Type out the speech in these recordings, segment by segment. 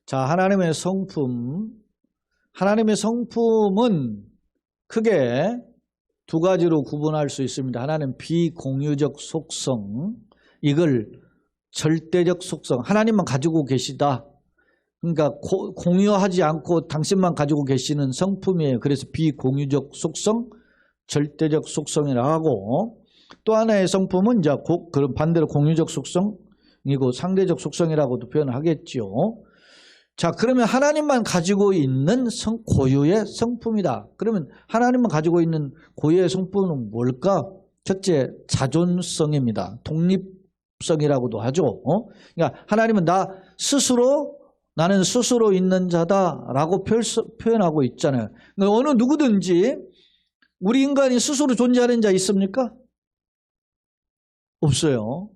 자, 하나님의 성품. 하나님의 성품은 크게 두 가지로 구분할 수 있습니다. 하나는 비공유적 속성, 이걸 절대적 속성, 하나님만 가지고 계시다. 그러니까 공유하지 않고 당신만 가지고 계시는 성품이에요. 그래서 비공유적 속성, 절대적 속성이라고 하고, 또 하나의 성품은 이제 그런 반대로 공유적 속성이고 상대적 속성이라고도 표현하겠죠. 자, 그러면 하나님만 가지고 있는 고유의 성품이다. 그러면 하나님만 가지고 있는 고유의 성품은 뭘까? 첫째, 자존성입니다. 독립성이라고도 하죠. 그러니까 하나님은 나는 스스로 있는 자다라고 표현하고 있잖아요. 그러니까 어느 누구든지 우리 인간이 스스로 존재하는 자 있습니까? 없어요.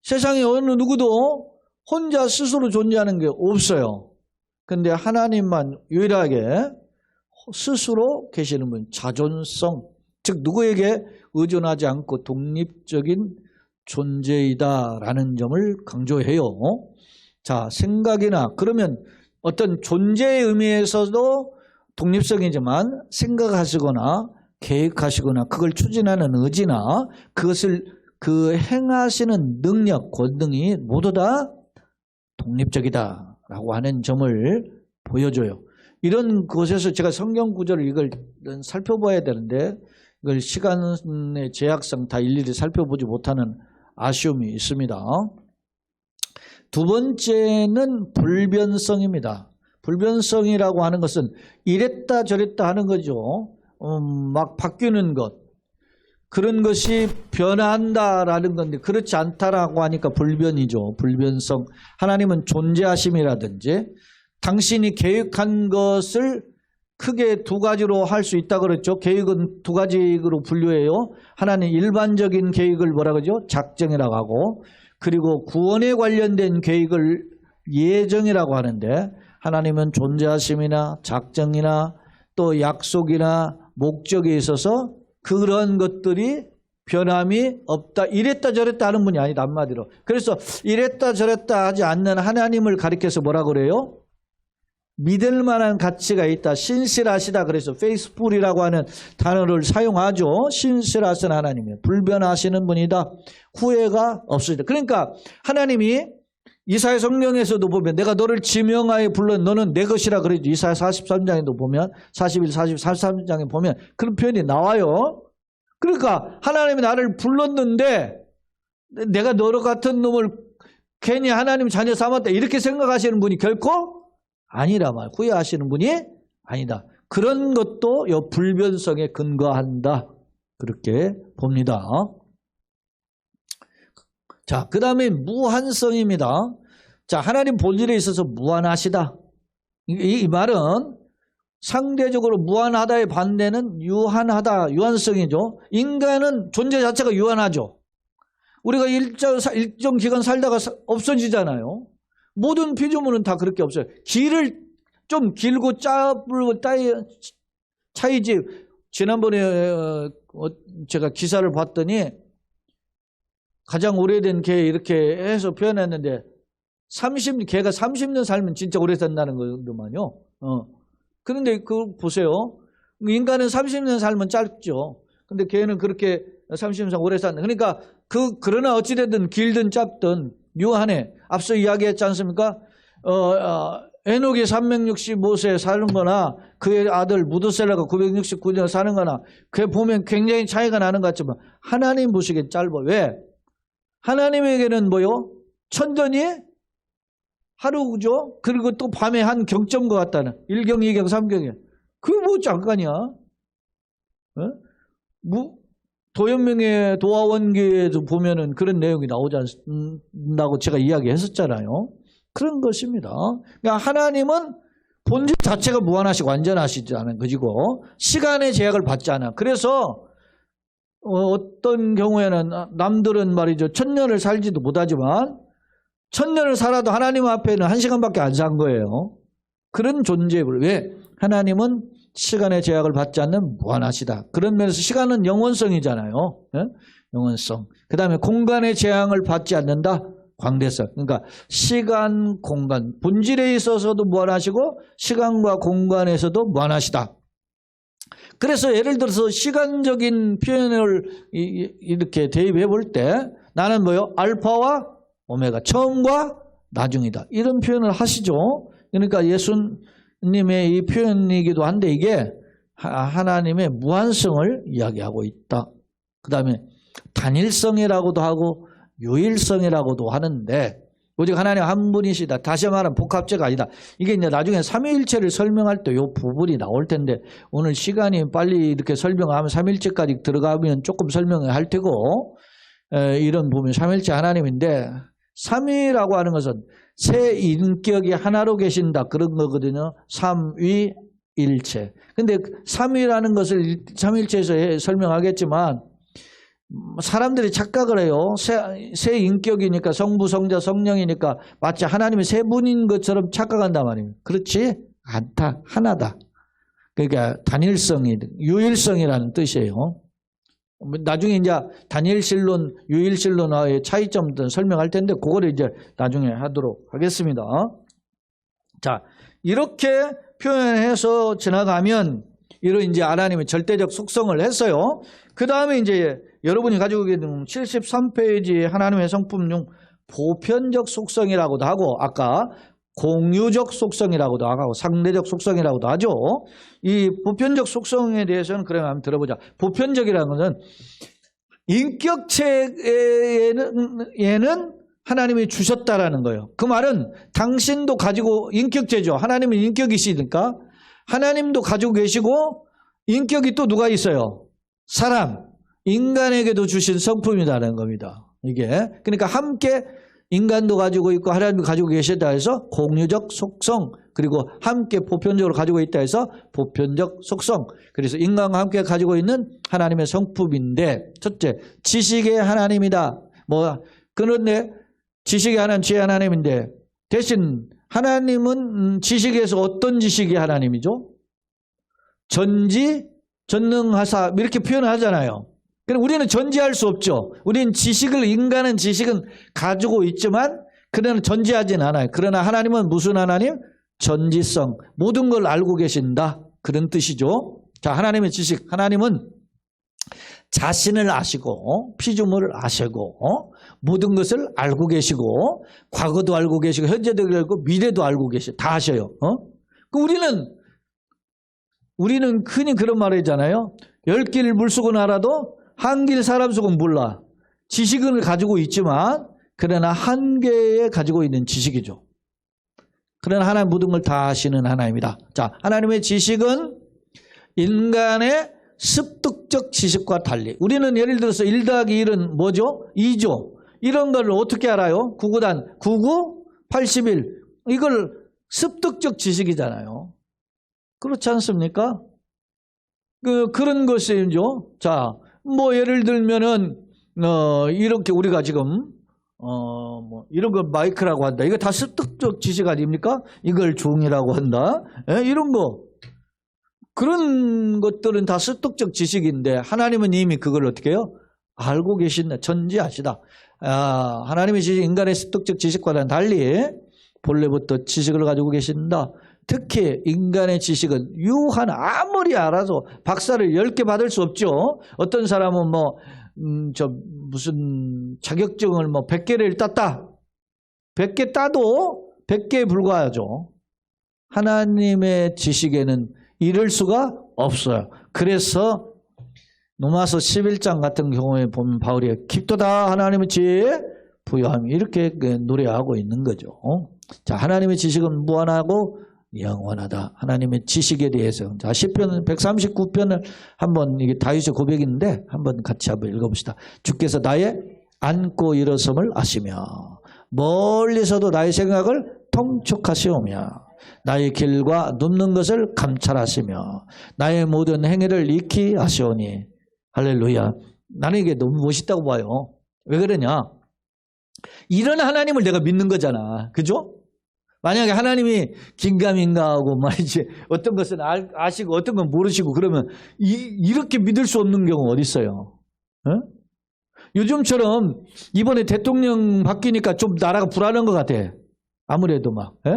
세상에 어느 누구도 혼자 스스로 존재하는 게 없어요. 그런데 하나님만 유일하게 스스로 계시는 분, 자존성, 즉 누구에게 의존하지 않고 독립적인 존재이다라는 점을 강조해요. 자, 생각이나 그러면 어떤 존재의 의미에서도 독립성이지만 생각하시거나 계획하시거나 그걸 추진하는 의지나 그것을 행하시는 능력, 권능이 모두 다 독립적이다라고 하는 점을 보여줘요. 이런 것에서 제가 성경 구절을 이걸 살펴봐야 되는데 이걸 시간의 제약상 다 일일이 살펴보지 못하는 아쉬움이 있습니다. 두 번째는 불변성입니다. 불변성이라고 하는 것은 이랬다 저랬다 하는 거죠. 막 바뀌는 것. 그런 것이 변한다라는 건데 그렇지 않다라고 하니까 불변이죠. 불변성. 하나님은 존재하심이라든지 당신이 계획한 것을 크게 두 가지로 할 수 있다 그랬죠. 계획은 두 가지로 분류해요. 하나는 일반적인 계획을 뭐라 그러죠? 작정이라고 하고, 그리고 구원에 관련된 계획을 예정이라고 하는데, 하나님은 존재하심이나 작정이나 또 약속이나 목적에 있어서 그런 것들이 변함이 없다. 이랬다 저랬다 하는 분이 아니다, 한마디로. 그래서 이랬다 저랬다 하지 않는 하나님을 가리켜서 뭐라 그래요? 믿을 만한 가치가 있다. 신실하시다. 그래서 페이스풀이라고 하는 단어를 사용하죠. 신실하신 하나님이에요. 불변하시는 분이다. 후회가 없으시다. 그러니까 하나님이 이사야 성경에서도 보면 내가 너를 지명하여 불러 너는 내 것이라 그러죠. 이사야 43장에도 보면 41, 43장에 보면 그런 표현이 나와요. 그러니까 하나님이 나를 불렀는데 내가 너로 같은 놈을 괜히 하나님 자녀 삼았다 이렇게 생각하시는 분이 결코 아니라 말. 후회하시는 분이 아니다. 그런 것도 이 불변성에 근거한다. 그렇게 봅니다. 자, 그 다음에 무한성입니다. 자, 하나님 본질에 있어서 무한하시다. 이 말은 상대적으로 무한하다의 반대는 유한하다, 유한성이죠. 인간은 존재 자체가 유한하죠. 우리가 일정 기간 살다가 없어지잖아요. 모든 피조물은 다 그렇게 없어요. 길을 좀 길고 짧고 차이지. 지난번에 제가 기사를 봤더니 가장 오래된 개 이렇게 해서 표현했는데 개가 30년 살면 진짜 오래 산다는 거더만요. 그런데 그거 보세요. 인간은 30년 살면 짧죠. 근데 개는 그렇게 30년 오래 산다. 그러니까 그러나 어찌됐든 길든 짧든 유한해. 앞서 이야기했지 않습니까? 에녹이 365세 사는 거나 그의 아들 무드셀라가 969년 사는 거나 그게 보면 굉장히 차이가 나는 것 같지만 하나님 보시기엔 짧아. 왜? 하나님에게는 뭐요? 천전이 하루죠. 그리고 또 밤에 한 경점 것 같다는 1경, 2경, 3경에 그게 뭐 잠깐이야. 도연명의 도화원기에도 보면은 그런 내용이 나오지 않는다고 제가 이야기했었잖아요. 그런 것입니다. 그러니까 하나님은 본질 자체가 무한하시고 완전하시다는 것이고 시간의 제약을 받지 않아. 그래서 어떤 경우에는 남들은 말이죠. 1000년을 살지도 못하지만 1000년을 살아도 하나님 앞에는 1시간밖에 안 산 거예요. 그런 존재예요. 왜? 하나님은 시간의 제약을 받지 않는 무한하시다. 그런 면에서 시간은 영원성이잖아요. 영원성. 그 다음에 공간의 제약을 받지 않는다. 광대성. 그러니까 시간, 공간, 본질에 있어서도 무한하시고 시간과 공간에서도 무한하시다. 그래서 예를 들어서 시간적인 표현을 이렇게 대입해 볼 때 나는 뭐요? 알파와 오메가, 처음과 나중이다. 이런 표현을 하시죠. 그러니까 예수님의 이 표현이기도 한데 이게 하나님의 무한성을 이야기하고 있다. 그 다음에 단일성이라고도 하고 유일성이라고도 하는데 오직 하나님 한 분이시다. 다시 말하면 복합체가 아니다. 이게 이제 나중에 삼위일체를 설명할 때 이 부분이 나올 텐데 오늘 시간이 빨리 이렇게 설명하면 삼위일체까지 들어가면 조금 설명을 할 테고 이런 부분이 삼위일체 하나님인데 삼위라고 하는 것은 세 인격이 하나로 계신다 그런 거거든요. 삼위일체. 근데 삼위라는 것을 삼위일체에서 설명하겠지만 사람들이 착각을 해요. 세 인격이니까 성부, 성자, 성령이니까 마치 하나님이 세 분인 것처럼 착각한단 말이에요. 그렇지 않다. 하나다. 그러니까 단일성이 유일성이라는 뜻이에요. 나중에 이제 단일신론, 유일신론의 차이점도 설명할 텐데 그거를 이제 나중에 하도록 하겠습니다. 자, 이렇게 표현해서 지나가면 이런 이제 하나님의 절대적 속성을 했어요. 그 다음에 이제 여러분이 가지고 계신 73페이지 하나님의 성품 중 보편적 속성이라고도 하고 아까 공유적 속성이라고도 하고 상대적 속성이라고도 하죠. 이 보편적 속성에 대해서는 그러면 한번 들어보자. 보편적이라는 것은 인격체에는 하나님이 주셨다라는 거예요. 그 말은 당신도 가지고 인격체죠. 하나님은 인격이시니까 하나님도 가지고 계시고 인격이 또 누가 있어요? 사람, 인간에게도 주신 성품이라는 겁니다. 이게 그러니까 함께 인간도 가지고 있고 하나님도 가지고 계시다 해서 공유적 속성 그리고 함께 보편적으로 가지고 있다 해서 보편적 속성 그래서 인간과 함께 가지고 있는 하나님의 성품인데 첫째 지식의 하나님이다. 뭐 그런데 지식의 하나님 지혜의 하나님인데 대신 하나님은 지식에서 어떤 지식이 하나님이죠? 전지 전능하사 이렇게 표현을 하잖아요. 그럼 우리는 전지할 수 없죠. 우리는 인간은 지식은 가지고 있지만 그러나 전지하진 않아요. 그러나 하나님은 무슨 하나님? 전지성. 모든 걸 알고 계신다. 그런 뜻이죠. 자, 하나님의 지식. 하나님은 자신을 아시고 피조물을 아시고 모든 것을 알고 계시고 과거도 알고 계시고 현재도 알고 미래도 알고 계시고 다 아셔요. 우리는 흔히 그런 말을 하잖아요. 10길 물속은 알아도 한 길 사람 속은 몰라. 지식을 가지고 있지만 그러나 한계에 가지고 있는 지식이죠. 그러나 하나님 모든 걸 다 아시는 하나님이다. 자, 하나님의 지식은 인간의 습득적 지식과 달리 우리는 예를 들어서 1 더하기 1은 뭐죠? 2죠. 이런 걸 어떻게 알아요? 9구단 99, 81 이걸 습득적 지식이잖아요. 그렇지 않습니까? 그런 것이죠. 자, 뭐 예를 들면은 이렇게 우리가 지금 뭐 이런 거 마이크라고 한다. 이거 다 습득적 지식 아닙니까? 이걸 종이라고 한다. 이런 거 그런 것들은 다 습득적 지식인데 하나님은 이미 그걸 어떻게 해요? 알고 계신다. 전지하시다. 하나님의 지식 인간의 습득적 지식과는 달리 본래부터 지식을 가지고 계신다. 특히 인간의 지식은 유한 아무리 알아서 박사를 10개 받을 수 없죠. 어떤 사람은 무슨 자격증을 100개를 땄다. 100개 따도 100개에 불과하죠. 하나님의 지식에는 이를 수가 없어요. 그래서 로마서 11장 같은 경우에 보면 바울이 깊도다 하나님의 지혜에 부여함이 이렇게 노래하고 있는 거죠. 자, 하나님의 지식은 무한하고 영원하다. 하나님의 지식에 대해서. 자, 시편 139편을 한번 이게 다윗의 고백인데 한번 같이 한번 읽어봅시다. 주께서 나의 앉고 일어섬을 아시며 멀리서도 나의 생각을 통촉하시오며 나의 길과 눕는 것을 감찰하시며 나의 모든 행위를 익히 아시오니 할렐루야. 나는 이게 너무 멋있다고 봐요. 왜 그러냐? 이런 하나님을 내가 믿는 거잖아. 그죠? 만약에 하나님이 긴가민가하고 말이지 어떤 것은 아시고 어떤 건 모르시고 그러면 이렇게 믿을 수 없는 경우 어디 있어요? 요즘처럼 이번에 대통령 바뀌니까 좀 나라가 불안한 것 같아. 아무래도 막, 예?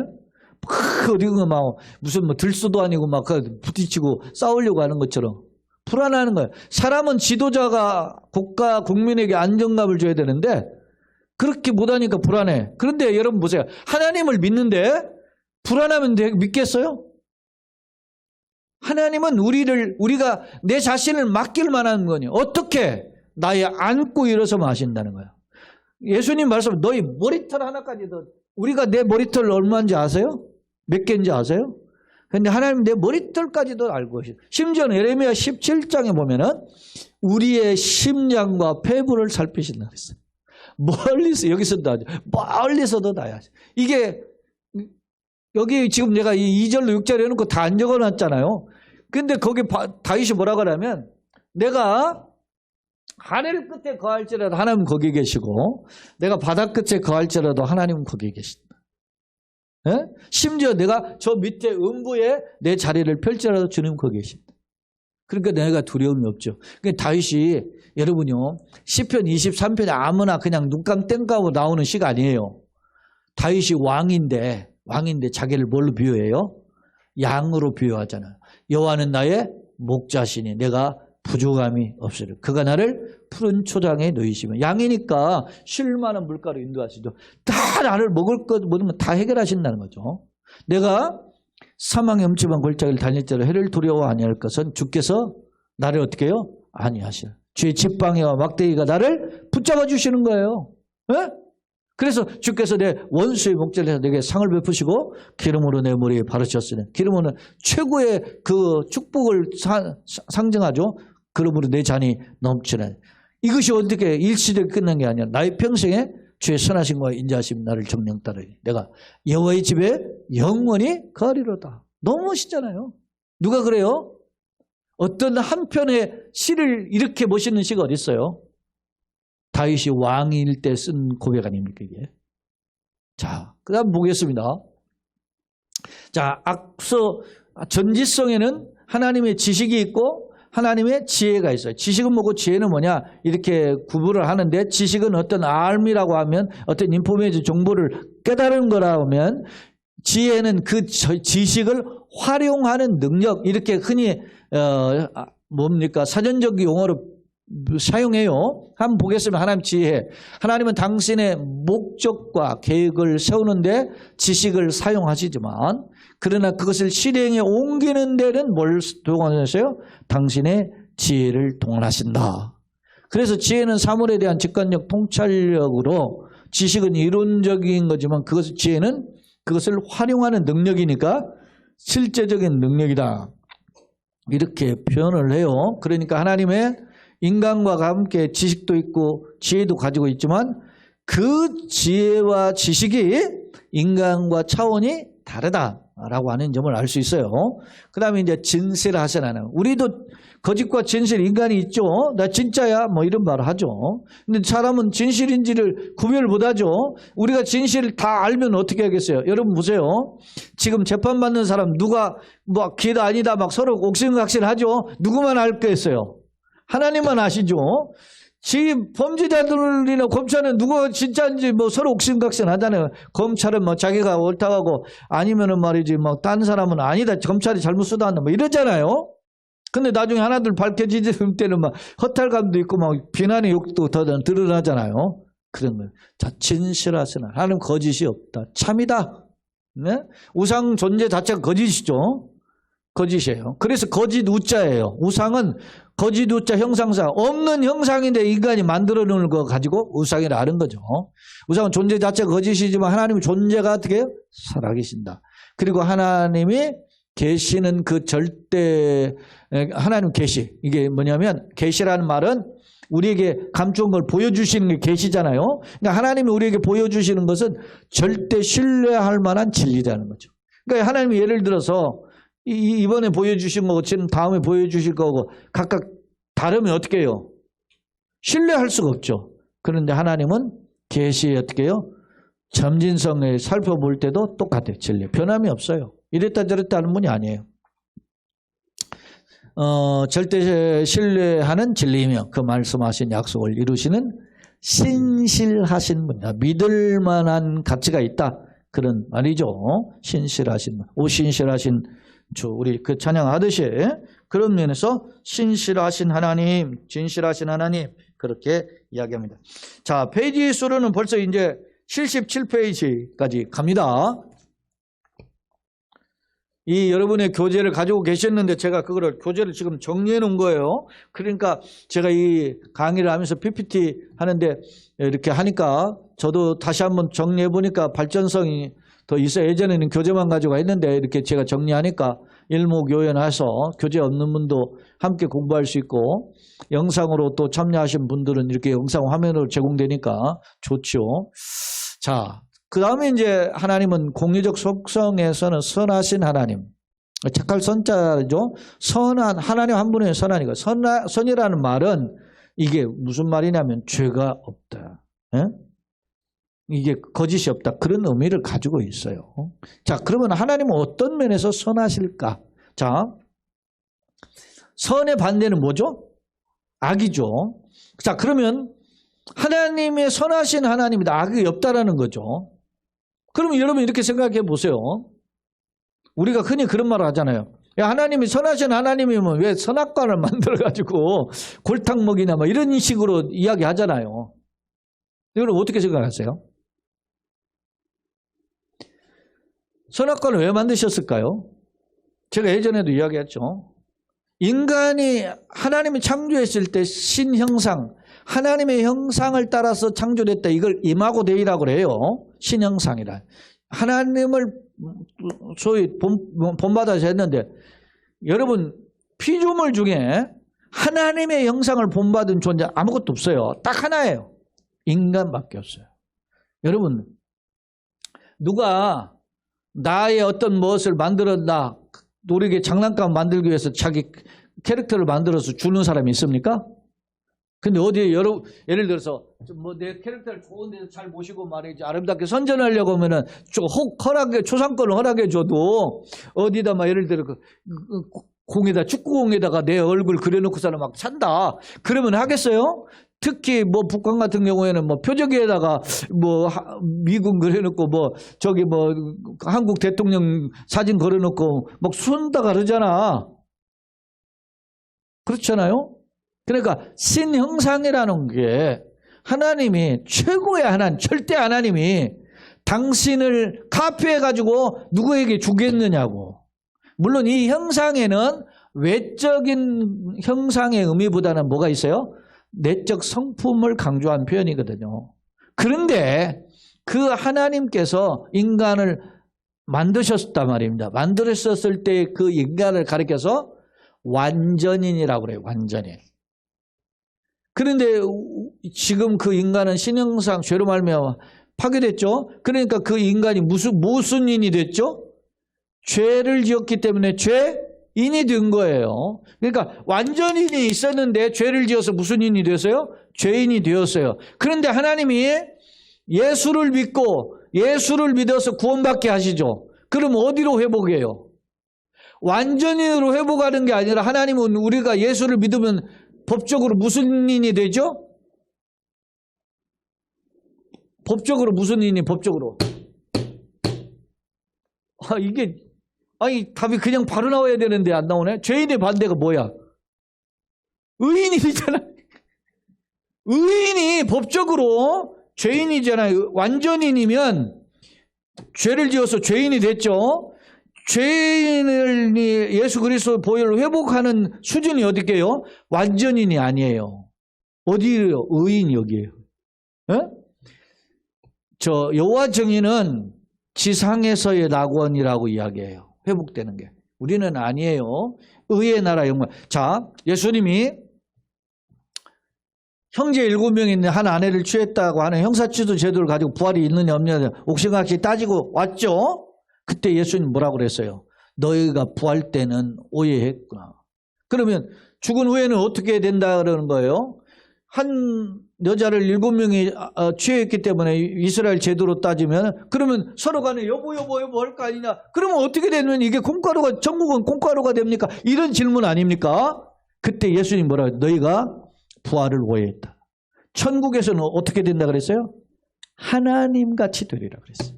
어디가 막 무슨 뭐 들소도 아니고 막 부딪히고 싸우려고 하는 것처럼 불안해하는 거예요. 사람은 지도자가 국가 국민에게 안정감을 줘야 되는데 그렇게 못하니까 불안해. 그런데 여러분 보세요. 하나님을 믿는데 불안하면 믿겠어요? 하나님은 우리가 내 자신을 맡길 만한 거니 어떻게 나의 안고 일어서면 하신다는 거예요. 예수님 말씀 너희 머리털 하나까지도 우리가 내 머리털 얼마인지 아세요? 몇 개인지 아세요? 그런데 하나님 내 머리털까지도 알고 계시죠. 심지어는 예레미야 17장에 보면은 우리의 심장과 폐부를 살피신다 그랬어요. 멀리서 여기서도 하죠. 멀리서도 나야죠. 이게 여기 지금 내가 이 2절로 6절 해놓고 다 안 적어놨잖아요. 근데 거기 다윗이 뭐라고 하냐면 내가 하늘 끝에 거할지라도 하나님은 거기 계시고 내가 바다 끝에 거할지라도 하나님은 거기 계신다. 예? 심지어 내가 저 밑에 음부에 내 자리를 펼치라도 주님 거기 계신다. 그러니까 내가 두려움이 없죠. 그러니까 다윗이 여러분요 시편 23편에 아무나 그냥 눈감 땡가고 나오는 시가 아니에요. 다윗이 왕인데 자기를 뭘로 비유해요? 양으로 비유하잖아요. 여호와는 나의 목자시니 내가 부족함이 없으리라. 그가 나를 푸른 초장에 놓이시면 양이니까 쉴 만한 물가로 인도하시죠. 다 나를 먹을 것 모든 건 다 해결하신다는 거죠. 내가 사망의 음침한 골짜기를 다닐지라도 해를 두려워 아니할 것은 주께서 나를 어떻게 해요? 아니하시라. 주의 지팡이와 막대기가 나를 붙잡아 주시는 거예요. 네? 그래서 주께서 내 원수의 목전에서 내게 상을 베푸시고 기름으로 내 머리에 바르셨으니 기름은 최고의 그 축복을 상징하죠. 그러므로 내 잔이 넘치네. 이것이 어떻게 일시적으로 끝난 게 아니라 나의 평생에 주의 선하심과 인자하심 나를 정령 따르니 내가 여호와의 집에 영원히 거하리로다. 너무 멋있잖아요. 누가 그래요? 어떤 한 편의 시를 이렇게 멋있는 시가 어디 있어요? 다윗이 왕일 때 쓴 고백 아닙니까 이게? 자, 그 다음 보겠습니다. 자, 앞서 전지성에는 하나님의 지식이 있고 하나님의 지혜가 있어요. 지식은 뭐고 지혜는 뭐냐? 이렇게 구분을 하는데 지식은 어떤 알미라고 하면 어떤 인포메이션 정보를 깨달은 거라 하면 지혜는 그 지식을 활용하는 능력 이렇게 흔히 뭡니까? 사전적 용어로 사용해요. 한번 보겠습니다. 하나님 지혜. 하나님은 당신의 목적과 계획을 세우는데 지식을 사용하시지만 그러나 그것을 실행에 옮기는 데는 뭘 동원하세요? 당신의 지혜를 동원하신다. 그래서 지혜는 사물에 대한 직관적 통찰력으로 지식은 이론적인 거지만 지혜는 그것을 활용하는 능력이니까 실제적인 능력이다. 이렇게 표현을 해요. 그러니까 하나님의 인간과 함께 지식도 있고 지혜도 가지고 있지만 그 지혜와 지식이 인간과 차원이 다르다라고 하는 점을 알 수 있어요. 그 다음에 이제 진실하시나는 우리도 거짓과 진실 인간이 있죠. 나 진짜야 뭐 이런 말을 하죠. 근데 사람은 진실인지를 구별 못하죠. 우리가 진실을 다 알면 어떻게 하겠어요? 여러분 보세요. 지금 재판받는 사람 누가 뭐 기다 아니다 막 서로 옥신각신하죠. 누구만 알겠어요? 하나님만 아시죠. 지금 범죄자들이나 검찰은 누가 진짜인지 뭐 서로 옥신각신 하잖아요. 검찰은 뭐 자기가 옳다고 아니면은 말이지 뭐 딴 사람은 아니다. 검찰이 잘못 수사한다 뭐 이러잖아요. 근데 나중에 하나둘 밝혀지는 때는 막 허탈감도 있고 막 비난의 욕도 더 드러나잖아요. 그런 거예요. 자, 진실하시나 하나님 거짓이 없다. 참이다. 네? 우상 존재 자체가 거짓이죠. 거짓이에요. 그래서 거짓 우자예요. 우상은 거짓 우자 형상사 없는 형상인데 인간이 만들어 놓은 거 가지고 우상이라는 거죠. 우상은 존재 자체가 거짓이지만 하나님의 존재가 어떻게 해요? 살아계신다. 그리고 하나님이 계시는 그 절대 하나님 계시 이게 뭐냐면 계시라는 말은 우리에게 감추은 걸 보여주시는 게 계시잖아요. 그러니까 하나님이 우리에게 보여주시는 것은 절대 신뢰할 만한 진리라는 거죠. 그러니까 하나님이 예를 들어서 이번에 보여주신 거고 지금 다음에 보여주실 거고 각각 다르면 어떻게 해요? 신뢰할 수가 없죠. 그런데 하나님은 계시에 어떻게 해요? 점진성을 살펴볼 때도 똑같아요. 진리. 변함이 없어요. 이랬다 저랬다 하는 분이 아니에요. 절대 신뢰하는 진리이며 그 말씀하신 약속을 이루시는 신실하신 분이다. 믿을 만한 가치가 있다. 그런 말이죠. 신실하신 분. 오 신실하신 주. 우리 그 찬양하듯이 그런 면에서 신실하신 하나님, 진실하신 하나님 그렇게 이야기합니다. 자, 페이지 수로는 벌써 이제 77페이지까지 갑니다. 이 여러분의 교재를 가지고 계셨는데 제가 그거를 교재를 지금 정리해 놓은 거예요. 그러니까 제가 이 강의를 하면서 PPT 하는데 이렇게 하니까 저도 다시 한번 정리해 보니까 발전성이 더 있어요. 예전에는 교재만 가지고 했는데 이렇게 제가 정리하니까 일목요연해서 교재 없는 분도 함께 공부할 수 있고 영상으로 또 참여하신 분들은 이렇게 영상 화면으로 제공되니까 좋죠. 자, 그 다음에 이제 하나님은 공유적 속성에서는 선하신 하나님. 착할 선자죠. 선한, 하나님 한 분의 선하니까. 선이라는 말은 이게 무슨 말이냐면 죄가 없다. 에? 이게 거짓이 없다. 그런 의미를 가지고 있어요. 자, 그러면 하나님은 어떤 면에서 선하실까? 자, 선의 반대는 뭐죠? 악이죠. 자, 그러면 하나님의 선하신 하나님이다. 악이 없다라는 거죠. 그러면 여러분 이렇게 생각해 보세요. 우리가 흔히 그런 말을 하잖아요. 야, 하나님이 선하신 하나님이면 왜 선악과를 만들어가지고 골탕 먹이나 뭐 이런 식으로 이야기 하잖아요. 여러분 어떻게 생각하세요? 선악과를 왜 만드셨을까요? 제가 예전에도 이야기했죠. 인간이 하나님이 창조했을 때 신형상, 하나님의 형상을 따라서 창조됐다. 이걸 이마고 데이라고 그래요. 신형상이라. 하나님을 소위 본받아서 했는데 여러분 피조물 중에 하나님의 형상을 본받은 존재 아무것도 없어요. 딱 하나예요. 인간밖에 없어요. 여러분 누가 나의 어떤 무엇을 만들었나 우리에게 장난감 만들기 위해서 자기 캐릭터를 만들어서 주는 사람이 있습니까? 근데 어디에 예를 들어서 뭐 내 캐릭터를 좋은 데서 잘 모시고 말이지 아름답게 선전하려고 하면은 초상권을 허락해 줘도 어디다 막 예를 들어 공에다 축구공에다가 내 얼굴 그려놓고서는 막 찬다. 그러면 하겠어요? 특히 뭐 북한 같은 경우에는 뭐 표적에다가 뭐 미군 그려놓고 뭐 저기 뭐 한국 대통령 사진 걸어놓고 막 쏜다 그러잖아. 그렇잖아요? 그러니까 신형상이라는 게 하나님이 최고의 하나님, 절대 하나님이 당신을 카피해가지고 누구에게 주겠느냐고. 물론 이 형상에는 외적인 형상의 의미보다는 뭐가 있어요? 내적 성품을 강조한 표현이거든요. 그런데 그 하나님께서 인간을 만드셨단 말입니다. 만드셨을 때 그 인간을 가리켜서 완전인이라고 그래요. 완전인. 그런데 지금 그 인간은 신형상 죄로 말미암아 파괴됐죠. 그러니까 그 인간이 무슨 인이 됐죠? 죄를 지었기 때문에 죄인이 된 거예요. 그러니까 완전인이 있었는데 죄를 지어서 무슨 인이 되었어요? 죄인이 되었어요. 그런데 하나님이 예수를 믿고 예수를 믿어서 구원받게 하시죠. 그럼 어디로 회복해요? 완전인으로 회복하는 게 아니라 하나님은 우리가 예수를 믿으면 법적으로 무슨 인이 되죠? 법적으로 무슨 인이 법적으로? 이게 답이 그냥 바로 나와야 되는데 안 나오네. 죄인의 반대가 뭐야? 의인이잖아. 의인이 법적으로 죄인이잖아요. 완전인이면 죄를 지어서 죄인이 됐죠. 죄인을 예수 그리스도 보혈로 회복하는 수준이 어디게요? 완전인이 아니에요. 어디예요? 의인 여기에요. 에? 저 여호와 정의는 지상에서의 낙원이라고 이야기해요. 회복되는 게. 우리는 아니에요. 의의 나라 영광. 자, 예수님이 형제 7명이 있는 한 아내를 취했다고 하는 형사치도 제도를 가지고 부활이 있느냐 없느냐 옥신각신 따지고 왔죠. 그때 예수님 뭐라고 그랬어요? 너희가 부활 때는 오해했구나. 그러면 죽은 후에는 어떻게 된다 그러는 거예요? 한 여자를 7명이 취했기 때문에 이스라엘 제도로 따지면 그러면 서로 간에 여보 할 거 아니냐. 그러면 어떻게 되면 이게 전국은 콩가루가 됩니까? 이런 질문 아닙니까? 그때 예수님 뭐라고 해요? 너희가 부활을 오해했다. 천국에서는 어떻게 된다 그랬어요? 하나님같이 되리라 그랬어요.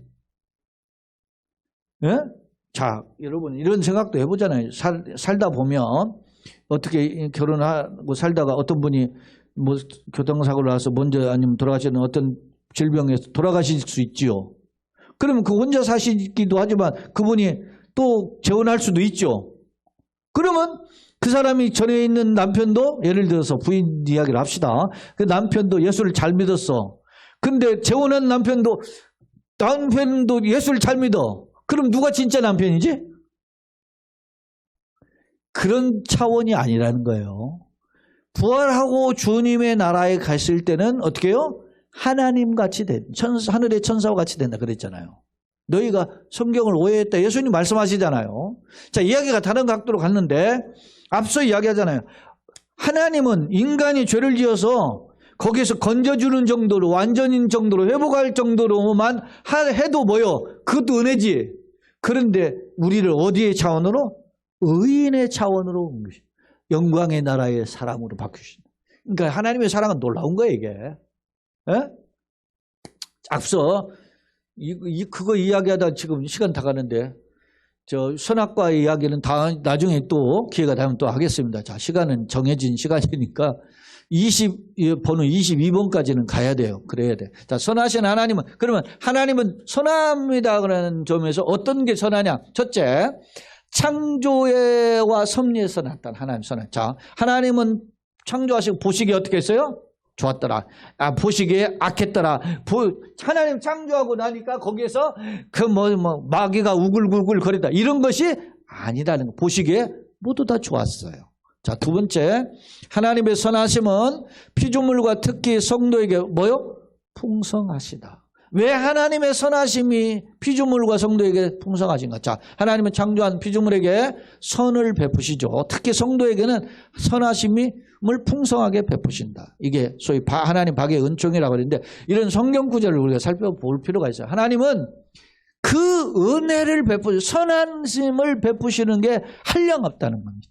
예? 자, 여러분 이런 생각도 해보잖아요. 살다 보면 어떻게 결혼하고 살다가 어떤 분이 뭐 교통사고를 나서 먼저 아니면 돌아가시는 어떤 질병에서 돌아가실 수 있지요. 그러면 그 혼자 사시기도 하지만 그분이 또 재혼할 수도 있죠. 그러면 그 사람이 전에 있는 남편도 예를 들어서 부인 이야기를 합시다. 그 남편도 예수를 잘 믿었어. 근데 재혼한 남편도 예수를 잘 믿어. 그럼 누가 진짜 남편이지? 그런 차원이 아니라는 거예요. 부활하고 주님의 나라에 갔을 때는 어떻게 해요? 하나님같이 하늘의 천사와 같이 된다 그랬잖아요. 너희가 성경을 오해했다. 예수님 말씀하시잖아요. 자, 이야기가 다른 각도로 갔는데 앞서 이야기하잖아요. 하나님은 인간이 죄를 지어서 거기에서 건져주는 정도로 완전인 정도로 회복할 정도로만 해도 뭐요? 그것도 은혜지. 그런데 우리를 어디의 차원으로? 의인의 차원으로 온 것이 영광의 나라의 사람으로 바꾸신다. 그러니까 하나님의 사랑은 놀라운 거예요 이게. 에? 앞서 그거 이야기하다 지금 시간 다 가는데 저 선악과의 이야기는 나중에 또 기회가 되면 또 하겠습니다. 자, 시간은 정해진 시간이니까 번호 22번까지는 가야 돼요. 그래야 돼. 자, 선하신 하나님은, 그러면 하나님은 선합니다. 그러는 점에서 어떤 게 선하냐? 첫째, 창조와 섭리에서 나타난 하나님 선하. 자, 하나님은 창조하시고 보시기에 어떻게 했어요? 좋았더라. 보시기에 악했더라. 하나님 창조하고 나니까 거기에서 마귀가 우글우글 거리다. 이런 것이 아니라는 거. 보시기에 모두 다 좋았어요. 자, 두 번째, 하나님의 선하심은 피조물과 특히 성도에게 뭐요? 풍성하시다. 왜 하나님의 선하심이 피조물과 성도에게 풍성하신가? 자, 하나님은 창조한 피조물에게 선을 베푸시죠. 특히 성도에게는 선하심을 풍성하게 베푸신다. 이게 소위 하나님 박의 은총이라고 하는데 이런 성경 구절을 우리가 살펴볼 필요가 있어요. 하나님은 그 은혜를 선하심을 베푸시는 게 한량없다는 겁니다.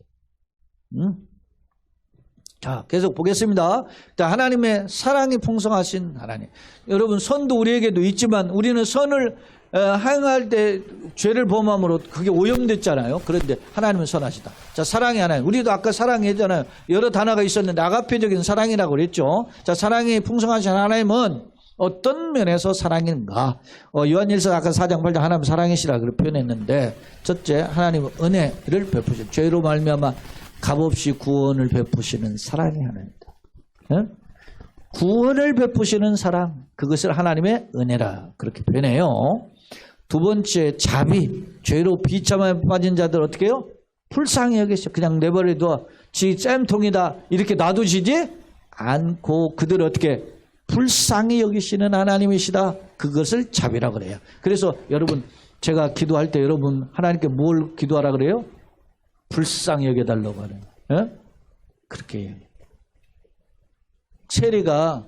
자, 계속 보겠습니다. 자, 하나님의 사랑이 풍성하신 하나님. 여러분, 선도 우리에게도 있지만 우리는 선을 행할 때 죄를 범함으로 그게 오염됐잖아요. 그런데 하나님은 선하시다. 자, 사랑이 하나님. 우리도 아까 사랑했잖아요. 여러 단어가 있었는데 아가페적인 사랑이라고 그랬죠. 자, 사랑이 풍성하신 하나님은 어떤 면에서 사랑인가? 요한일서 아까 4장 8장 하나님 사랑이시라 그렇게 표현했는데 첫째, 하나님은 은혜를 베푸시죠. 죄로 말미암아 값없이 구원을 베푸시는 사랑이 하나입니다. 네? 구원을 베푸시는 사랑, 그것을 하나님의 은혜라 그렇게 표현해요. 두 번째, 자비, 죄로 비참함에 빠진 자들 어떻게 해요? 불쌍히 여기시죠. 그냥 내버려둬 지 쌤통이다 이렇게 놔두시지 않고 그들 어떻게 불쌍히 여기시는 하나님이시다. 그것을 자비라 그래요. 그래서 여러분, 제가 기도할 때 여러분 하나님께 뭘 기도하라 그래요? 불쌍히 여겨달라고 하는. 예? 그렇게 해요. 세리가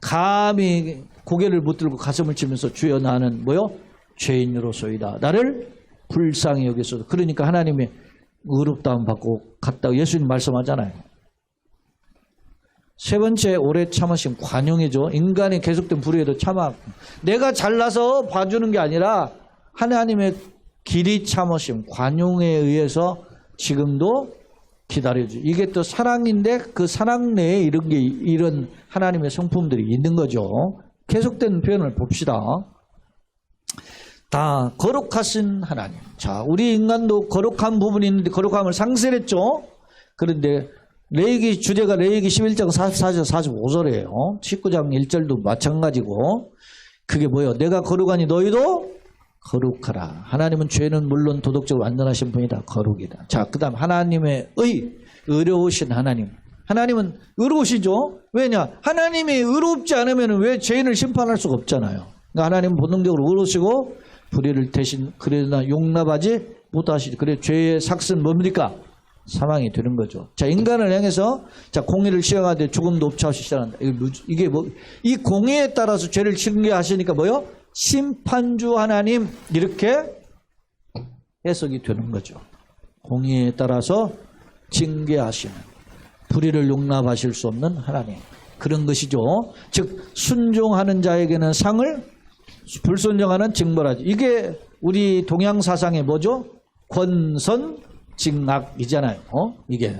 감히 고개를 붙들고 가슴을 치면서 주여 나는 뭐요? 죄인으로소이다. 나를 불쌍히 여기소서. 그러니까 하나님이 의롭다움 받고 갔다고 예수님 말씀하잖아요. 세 번째, 오래 참으심, 관용이죠. 인간이 계속된 불의에도 참아. 내가 잘나서 봐주는 게 아니라 하나님의 길이 참으심, 관용에 의해서 지금도 기다려줘. 이게 또 사랑인데 그 사랑 내에 이런 하나님의 성품들이 있는 거죠. 계속된 표현을 봅시다. 다 거룩하신 하나님. 자, 우리 인간도 거룩한 부분이 있는데 거룩함을 상실했죠. 그런데 주제가 레위기 11장 44절 45절이에요. 19장 1절도 마찬가지고 그게 뭐예요? 내가 거룩하니 너희도 거룩하라. 하나님은 죄는 물론 도덕적으로 완전하신 분이다. 거룩이다. 자, 그 다음 하나님의 의로우신 하나님. 하나님은 의로우시죠. 왜냐? 하나님이 의롭지 않으면 왜 죄인을 심판할 수가 없잖아요. 그러니까 하나님은 본능적으로 의로우시고 불의를 대신 그러나 용납하지 못하시죠. 그래 죄의 삭은 뭡니까? 사망이 되는 거죠. 자, 인간을 향해서 자, 공의를 시행하되 죽음도 없이 시작한다. 이게 뭐, 이 공의에 따라서 죄를 징계하시니까 뭐요? 심판주 하나님 이렇게 해석이 되는 거죠. 공의에 따라서 징계하시는, 불의를 용납하실 수 없는 하나님, 그런 것이죠. 즉 순종하는 자에게는 상을, 불순종하는 징벌하지. 이게 우리 동양 사상의 뭐죠? 권선징악이잖아요. 이게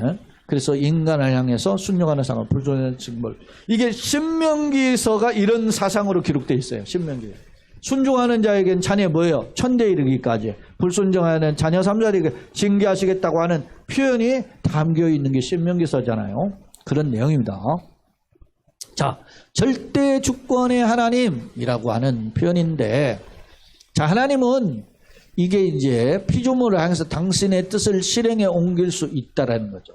그래서 인간을 향해서 순종하는 상을, 불순종하는 징벌. 이게 신명기서가 이런 사상으로 기록되어 있어요. 신명기. 순종하는 자에겐 자녀 뭐예요? 천대 이르기까지. 불순종하는 자녀 삼자에게 징계하시겠다고 하는 표현이 담겨 있는 게 신명기서잖아요. 그런 내용입니다. 자, 절대 주권의 하나님이라고 하는 표현인데, 자, 하나님은 이게 이제 피조물을 향해서 당신의 뜻을 실행에 옮길 수 있다라는 거죠.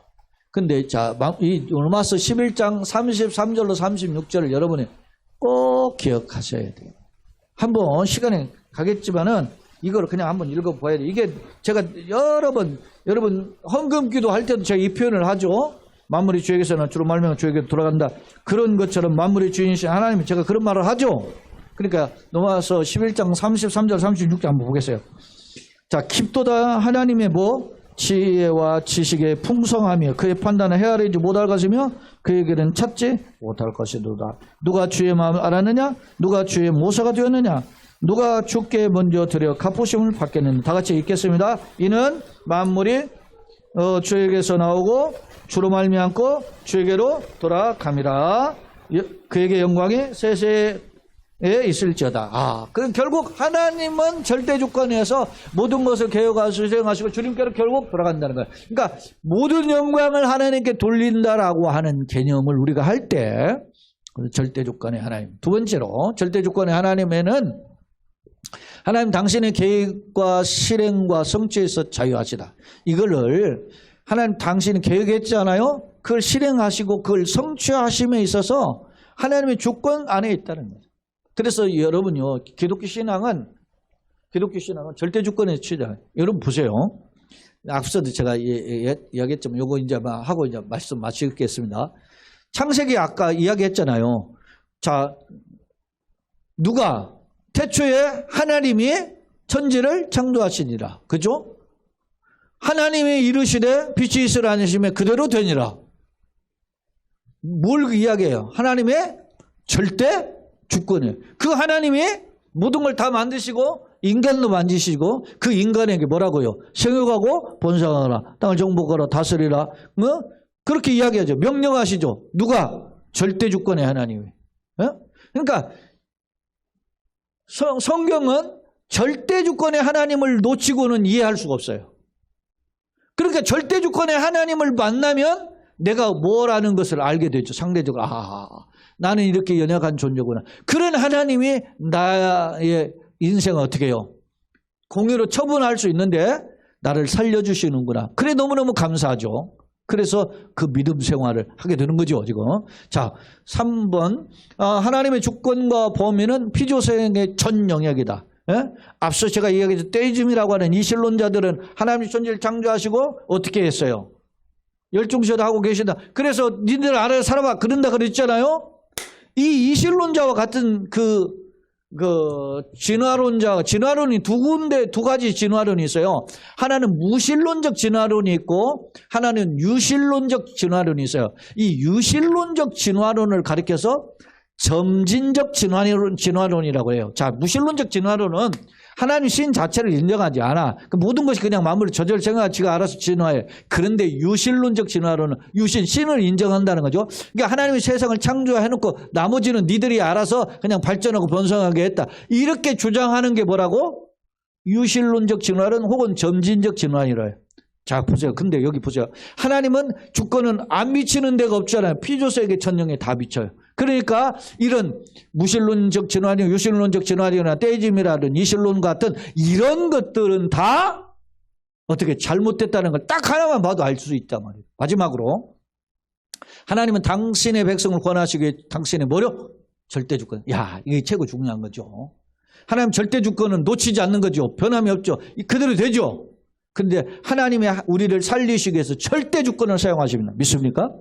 근데 자, 이 로마서 11장 33절로 36절을 여러분이 꼭 기억하셔야 돼요. 한번 시간이 가겠지만은 이걸 그냥 한번 읽어봐야 돼요. 이게 제가 여러분 헌금기도 할 때도 제가 이 표현을 하죠. 만물의 주에게서는 주로 말미암아 주에게 돌아간다. 그런 것처럼 만물의 주인이신 하나님이 제가 그런 말을 하죠. 그러니까 로마서 11장 33절 36절 한번 보겠어요. 자, 깊도다 하나님의 뭐 지혜와 지식의 풍성하며 그의 판단을 헤아리지 못할 것이며 그에게는 찾지 못할 것이로다. 누가 주의 마음을 알았느냐? 누가 주의 모사가 되었느냐? 누가 주께 먼저 드려 갚으심을 받겠느냐? 다 같이 읽겠습니다. 이는 만물이 주에게서 나오고 주로 말미암고 주에게로 돌아감이라. 그에게 영광이 세세에 있을지어다. 그럼 결국 하나님은 절대 주권에서 모든 것을 개혁하시고 수행하시고 주님께로 결국 돌아간다는 거예요. 그러니까 모든 영광을 하나님께 돌린다라고 하는 개념을 우리가 할 때 절대 주권의 하나님. 두 번째로 절대 주권의 하나님에는 하나님 당신의 계획과 실행과 성취에서 자유하시다. 이거를 하나님 당신이 계획했잖아요. 그걸 실행하시고 그걸 성취하심에 있어서 하나님의 주권 안에 있다는 거죠. 그래서 여러분요, 기독교 신앙은 절대 주권에 취잖아요. 여러분 보세요. 앞서도 제가 이야기했지만 요거 이제 하고 이제 말씀 마치겠습니다. 창세기 아까 이야기했잖아요. 자, 누가 태초에 하나님이 천지를 창조하시니라. 그죠? 하나님이 이르시되 빛이 있으라 하시매 그대로 되니라. 뭘 이야기해요? 하나님의 절대 주권이에요. 그 하나님이 모든 걸 다 만드시고 인간도 만드시고 그 인간에게 뭐라고요? 생육하고 번성하라, 땅을 정복하라, 다스리라, 그렇게 이야기하죠. 명령하시죠. 누가? 절대 주권의 하나님이. 그러니까 성경은 절대 주권의 하나님을 놓치고는 이해할 수가 없어요. 그러니까 절대 주권의 하나님을 만나면 내가 뭐라는 것을 알게 되죠. 상대적으로 나는 이렇게 연약한 존재구나. 그런 하나님이 나의 인생을 어떻게 해요? 공의로 처분할 수 있는데 나를 살려주시는구나. 그래 너무너무 감사하죠. 그래서 그 믿음 생활을 하게 되는 거죠, 지금. 자, 3번. 하나님의 주권과 범위는 피조세상의 전 영역이다. 앞서 제가 이야기했던 데이즘이라고 하는 이신론자들은 하나님이 천지를 창조하시고 어떻게 했어요? 열중시도 하고 계신다. 그래서 니들 알아서 살아봐. 그런다 그랬잖아요. 이 이신론자와 같은 진화론이 두 가지 진화론이 있어요. 하나는 무신론적 진화론이 있고 하나는 유신론적 진화론이 있어요. 이 유신론적 진화론을 가리켜서 점진적 진화론이라고 해요. 자, 무신론적 진화론은 하나님 신 자체를 인정하지 않아. 모든 것이 그냥 만물이 저절 생각하고 지가 알아서 진화해. 그런데 유신론적 진화론은 신을 인정한다는 거죠. 그러니까 하나님이 세상을 창조해놓고 나머지는 니들이 알아서 그냥 발전하고 번성하게 했다. 이렇게 주장하는 게 뭐라고? 유신론적 진화론 혹은 점진적 진화론이라 해요. 자, 보세요. 근데 여기 보세요. 하나님은 주권은 안 미치는 데가 없잖아요. 피조세계 천령에 다 미쳐요. 그러니까 이런 무신론적 진화론, 유신론적 진화론이나 데이즘이라든 이신론 같은 이런 것들은 다 어떻게 잘못됐다는 걸 딱 하나만 봐도 알 수 있단 말이에요. 마지막으로 하나님은 당신의 백성을 권하시기 위해 당신의 뭐요? 절대 주권. 이게 최고 중요한 거죠. 하나님 절대 주권은 놓치지 않는 거죠. 변함이 없죠. 그대로 되죠. 그런데 하나님이 우리를 살리시기 위해서 절대 주권을 사용하십니다. 믿습니까?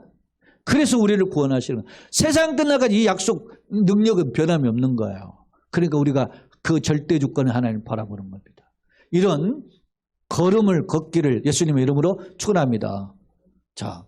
그래서 우리를 구원하시는 거예요. 세상 끝날까지 이 약속 능력은 변함이 없는 거예요. 그러니까 우리가 그 절대 주권을 하나님 바라보는 겁니다. 이런 걸음을 걷기를 예수님의 이름으로 축원합니다. 자,